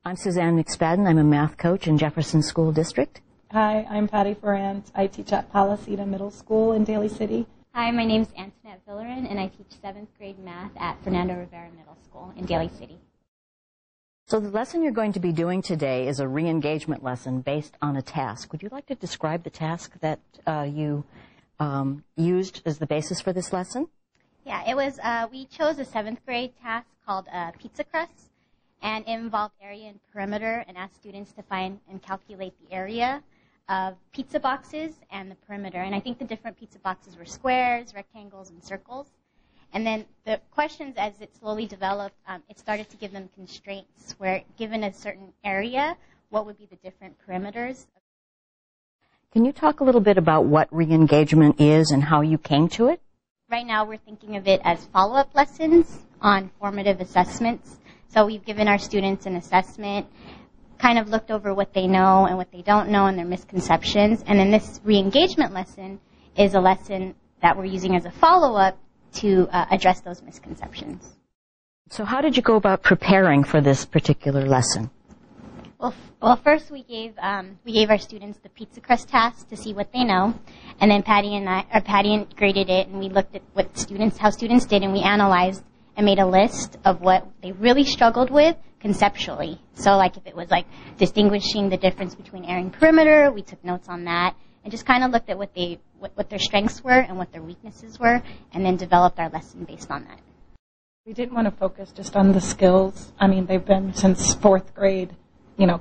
I'm Suzanne McSpadden. I'm a math coach in Jefferson School District. Hi, I'm Patty Ferrand. I teach at Palisada Middle School in Daly City. Hi, my name's Antoinette Villerin, and I teach 7th grade math at Fernando Rivera Middle School in Daly City. So the lesson you're going to be doing today is a re-engagement lesson based on a task. Would you like to describe the task that you used as the basis for this lesson? Yeah, it was, we chose a 7th grade task called Pizza Crust, and it involved area and perimeter, and asked students to find and calculate the area of pizza boxes and the perimeter. And I think the different pizza boxes were squares, rectangles, and circles. And then the questions, as it slowly developed, it started to give them constraints where, given a certain area, what would be the different perimeters. Can you talk a little bit about what re-engagement is and how you came to it? Right now we're thinking of it as follow-up lessons on formative assessments. So we've given our students an assessment, kind of looked over what they know and what they don't know and their misconceptions. And then this re-engagement lesson is a lesson that we're using as a follow-up to address those misconceptions. So how did you go about preparing for this particular lesson? Well, first we gave our students the pizza crust task to see what they know, and then Patty graded it, and we looked at how students did, and we analyzed and made a list of what they really struggled with conceptually. So like if it was like distinguishing the difference between area and perimeter, we took notes on that and just kind of looked at what their strengths were and what their weaknesses were, and then developed our lesson based on that. We didn't want to focus just on the skills. I mean, they've been since 4th grade,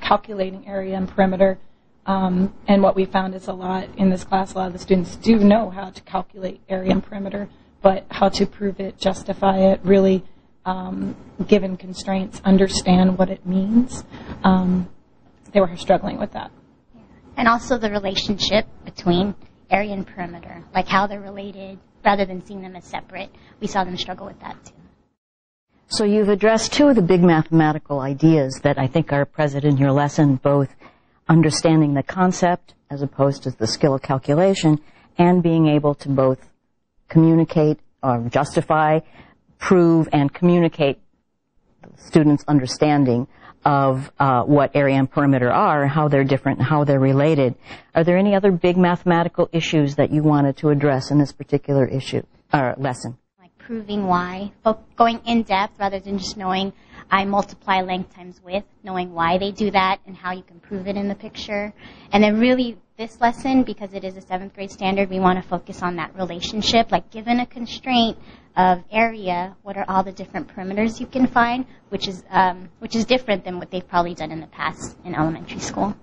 calculating area and perimeter. And what we found is a lot in this class, a lot of the students do know how to calculate area and perimeter, but how to prove it, justify it, really, given constraints, understand what it means. They were struggling with that. And also the relationship between area and perimeter, like how they're related, rather than seeing them as separate. We saw them struggle with that too. So you've addressed two of the big mathematical ideas that I think are present in your lesson, both understanding the concept as opposed to the skill of calculation, and being able to both communicate or justify, prove, and communicate students' understanding of what area and perimeter are, how they're different, and how they're related. Are there any other big mathematical issues that you wanted to address in this particular lesson? Like proving why, going in depth rather than just knowing I multiply length times width, knowing why they do that and how you can prove it in the picture. And then really this lesson, because it is a 7th grade standard, we want to focus on that relationship, like given a constraint of area, what are all the different perimeters you can find, which is different than what they've probably done in the past in elementary school.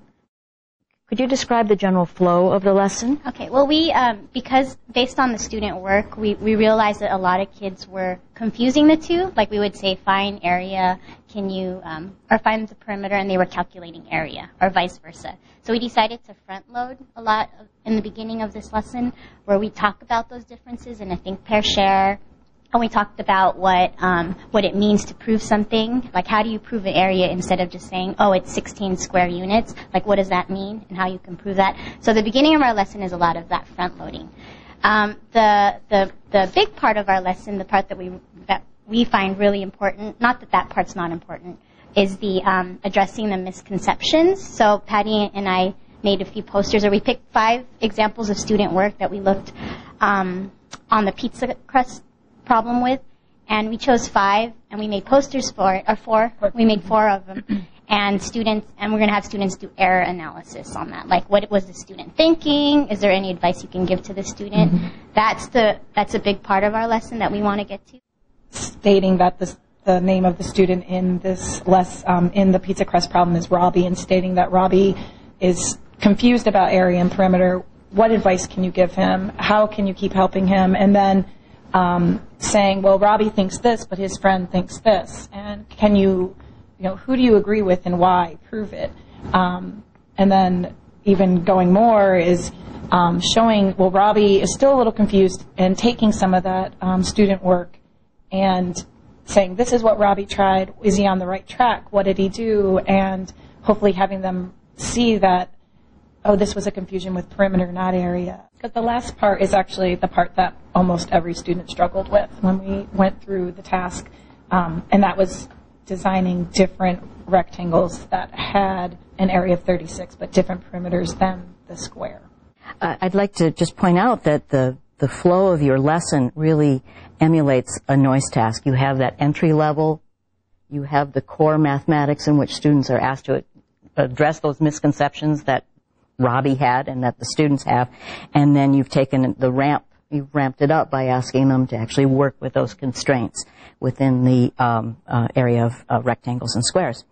Could you describe the general flow of the lesson? Okay, well, because based on the student work, we realized that a lot of kids were confusing the two. Like we would say, find area, or find the perimeter, and they were calculating area, or vice versa. So we decided to front load a lot in the beginning of this lesson, where we talk about those differences in a think, pair, share. And we talked about what it means to prove something, like how do you prove an area instead of just saying, oh, it's 16 square units, like what does that mean and how you can prove that. So the beginning of our lesson is a lot of that front loading. The big part of our lesson, the part that we find really important, not that part's not important, is the addressing the misconceptions. So Patty and I made a few posters, or we picked 5 examples of student work that we looked on the pizza crust problem with, and we chose 5, and we made posters for it, or 4. We made 4 of them, and we're going to have students do error analysis on that. Like, what was the student thinking? Is there any advice you can give to the student? Mm-hmm. That's a big part of our lesson that we want to get to. Stating that the name of the student in this in the pizza crust problem is Robbie, and stating that Robbie is confused about area and perimeter. What advice can you give him? How can you keep helping him? And then saying, well, Robbie thinks this, but his friend thinks this. And can who do you agree with and why? Prove it. And then even going more is showing, well, Robbie is still a little confused, and taking some of that student work and saying, this is what Robbie tried. Is he on the right track? What did he do? And hopefully having them see that, oh, this was a confusion with perimeter, not area. Because the last part is actually the part that almost every student struggled with when we went through the task. And that was designing different rectangles that had an area of 36, but different perimeters than the square. I'd like to just point out that the flow of your lesson really emulates a noise task. You have that entry level, you have the core mathematics in which students are asked to address those misconceptions that Robbie had and that the students have, and then you've taken the ramp, you've ramped it up by asking them to actually work with those constraints within the area of rectangles and squares.